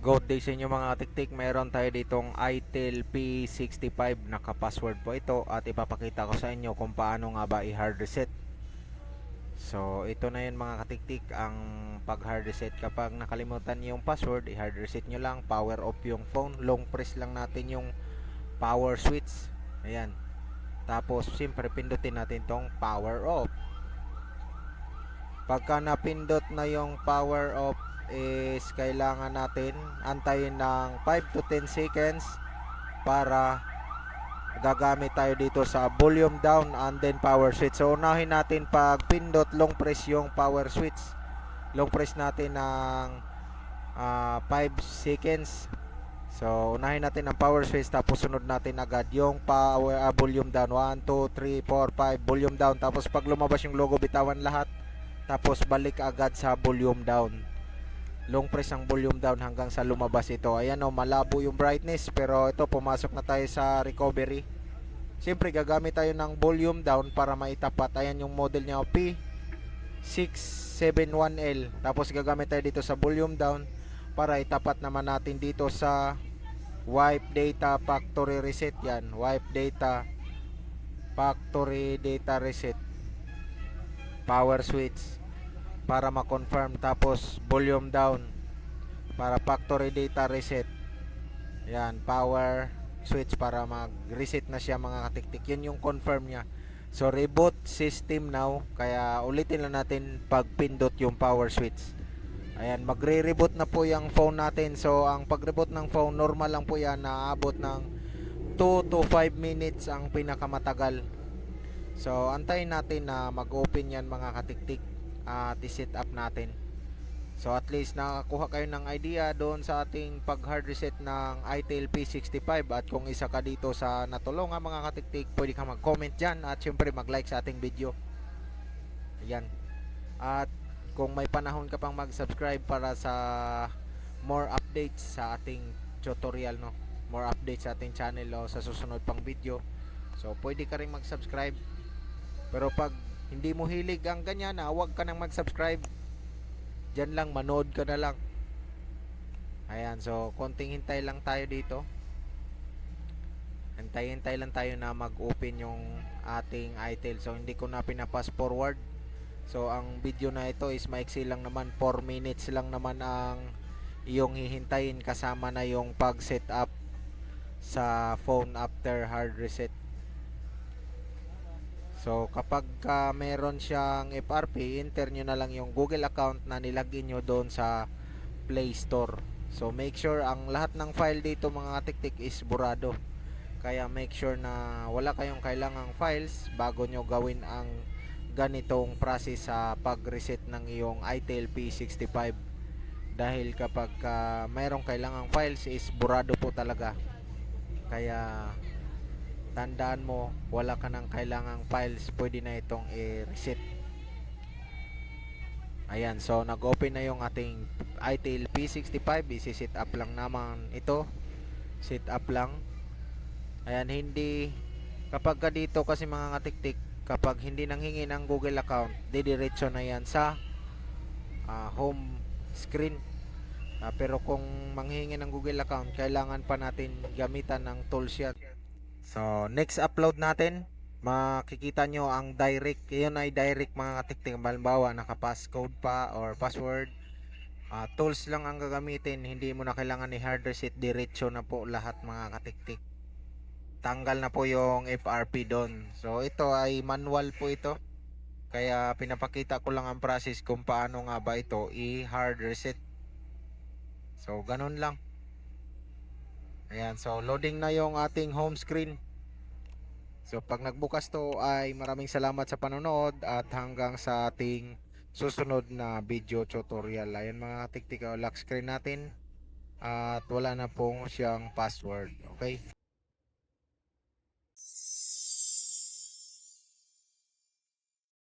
Good day sa inyo mga tiktik. Meron tayo ditong itel P65. Naka-password po ito at ipapakita ko sa inyo kung paano nga ba i-hard reset. So ito na yun mga katiktik, ang pag hard reset. Kapag nakalimutan niyo yung password, i-hard reset nyo lang, power off yung phone, long press lang natin yung power switch. Ayan. Tapos siyempre pindutin natin tong power off. Pagka napindot na yung power off is kailangan natin antayin ng 5 to 10 seconds para gagamit tayo dito sa volume down and then power switch. So unahin natin pag pindot long press yung power switch. Long press natin ng 5 seconds. So unahin natin ang power switch tapos sunod natin agad yung power volume down. 1, 2, 3, 4, 5 volume down. Tapos pag lumabas yung logo, bitawan lahat. Tapos balik agad sa volume down. Long press ang volume down hanggang sa lumabas ito. Ayan o, malabo yung brightness, pero ito pumasok na tayo sa recovery. Siyempre gagamit tayo ng volume down para maitapat. Ayan yung model niya, P671L. Tapos gagamit tayo dito sa volume down para itapat naman natin dito sa wipe data factory reset. Yan, wipe data factory data reset, power switch para ma-confirm, tapos volume down para factory data reset. Yan, power switch para mag-reset na siya mga katiktik. Yun yung confirm niya. So reboot system now, kaya ulitin lang natin pag pindot yung power switch. Ayan, magre-reboot na po yung phone natin. So ang pag-reboot ng phone, normal lang po yan, naabot ng 2 to 5 minutes ang pinakamatagal. So antayin natin na mag-open yan mga katiktik at i-set up natin. So at least nakakuha kayo ng idea doon sa ating pag hard reset ng itel P65. At kung isa ka dito sa natulungan mga katiktik, pwede ka mag-comment dyan at syempre mag-like sa ating video. Ayan. At kung may panahon ka pang mag-subscribe para sa more updates sa ating tutorial, no, more updates sa ating channel o sa susunod pang video, so pwede ka rin mag-subscribe. Pero pag hindi mo hilig ang ganyan, huwag ka nang mag-subscribe. Diyan lang, manood ka na lang. Ayan, so konting hintay lang tayo dito. Hintay-hintay lang tayo na mag-open yung ating itel. So hindi ko na pinapass forward. So ang video na ito is maiksi lang naman, 4 minutes lang naman ang iyong hihintayin kasama na yung pag-set up sa phone after hard reset. So kapag meron siyang FRP, enter nyo na lang yung Google account na nilagin nyo doon sa Play Store. So make sure ang lahat ng file dito mga tiktik is burado. Kaya make sure na wala kayong kailangang files bago nyo gawin ang ganitong process sa pag-reset ng iyong itel P65. Dahil kapag mayroong kailangang files is burado po talaga. Kaya tandaan mo, wala ka ng kailangang files, pwede na itong i-reset. Ayan, so nag-open na yung ating itel P65. Isi-set up lang naman ito. Set up lang. Ayan, hindi kapag ka dito kasi mga katiktik, kapag hindi nanghingi ng Google account, didiretso na yan sa home screen. Pero kung manghingi ng Google account, kailangan pa natin gamitan ng tools yan. So next upload natin, makikita nyo ang direct. Yun ay direct mga katiktik. Halimbawa naka-passcode pa or password, tools lang ang gagamitin. Hindi mo na kailangan ni hard reset, diretso na po lahat mga katiktik. Tanggal na po yung FRP doon. So ito ay manual po ito, kaya pinapakita ko lang ang process kung paano nga ba ito i-hard reset. So ganun lang. Ayan, so loading na yung ating home screen. So pag nagbukas to ay maraming salamat sa panonood at hanggang sa ating susunod na video tutorial. Ayan mga tiktik, lock screen natin at wala na pong siyang password. Okay?